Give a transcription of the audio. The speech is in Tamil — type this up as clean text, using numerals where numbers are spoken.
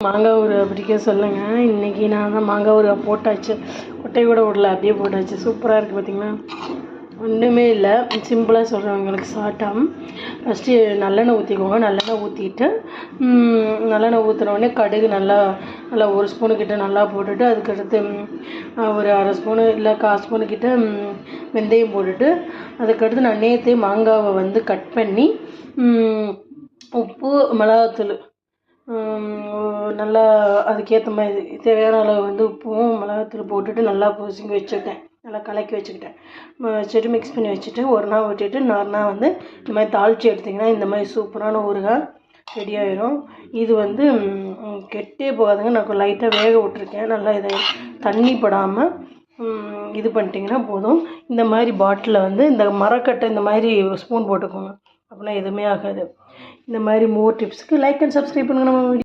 மாங்காய் ஊறுகாய் பிடிக்க சொல்லுங்கள். இன்றைக்கி நான் தான் மாங்காய் ஊறுகாய் போட்டாச்சு. கொட்டை கூட விடல, அப்படியே போட்டாச்சு. சூப்பராக இருக்குது பார்த்திங்களா. ஒன்றுமே இல்லை, சிம்பிளாக சொல்கிறவங்களுக்கு ஷார்ட்டாக. ஃபஸ்ட்டு நல்லெண்ணெய் ஊற்றிக்கோங்க. நல்லெண்ணெய் ஊற்றிட்டு நல்லெண்ணெய் ஊற்றினோடனே கடுகு நல்லா ஒரு ஸ்பூனுக்கிட்ட நல்லா போட்டுட்டு, அதுக்கடுத்து ஒரு அரை ஸ்பூனு இல்லை 1/4 ஸ்பூனுக்கிட்ட வெந்தயம் போட்டுட்டு, அதுக்கடுத்து நான் நேற்றே மாங்காவை வந்து கட் பண்ணி உப்பு மிளகாத்தூள் நல்லா அதுக்கேற்ற மாதிரி தேவையான அளவு வந்து உப்பும் மிளகாத்தூள் போட்டுட்டு நல்லா பொசுங்கி வச்சுக்கிட்டேன். நல்லா கலக்கி வச்சுக்கிட்டேன். வச்சுட்டு மிக்ஸ் பண்ணி வச்சுட்டு ஒரு நாள் விட்டுட்டு நார்னால் வந்து இந்த மாதிரி தாளித்து எடுத்திங்கன்னா இந்த மாதிரி சூப்பரான ஊறுகாய் ரெடி ஆயிரும். இது வந்து கெட்டே போகாதுங்க. நான் லைட்டாக வேக விட்ருக்கேன். நல்லா இதை தண்ணி படாமல் இது பண்ணிட்டிங்கன்னா போதும். இந்த மாதிரி பாட்டிலில் வந்து இந்த மரக்கட்டை இந்த மாதிரி ஸ்பூன் போட்டுக்கோங்க, அப்படின்னா எதுவுமே ஆகாது. இந்த மாதிரி மோர் டிப்ஸுக்கு லைக் அண்ட் சப்ஸ்கிரைப் பண்ணுங்கள். நம்ம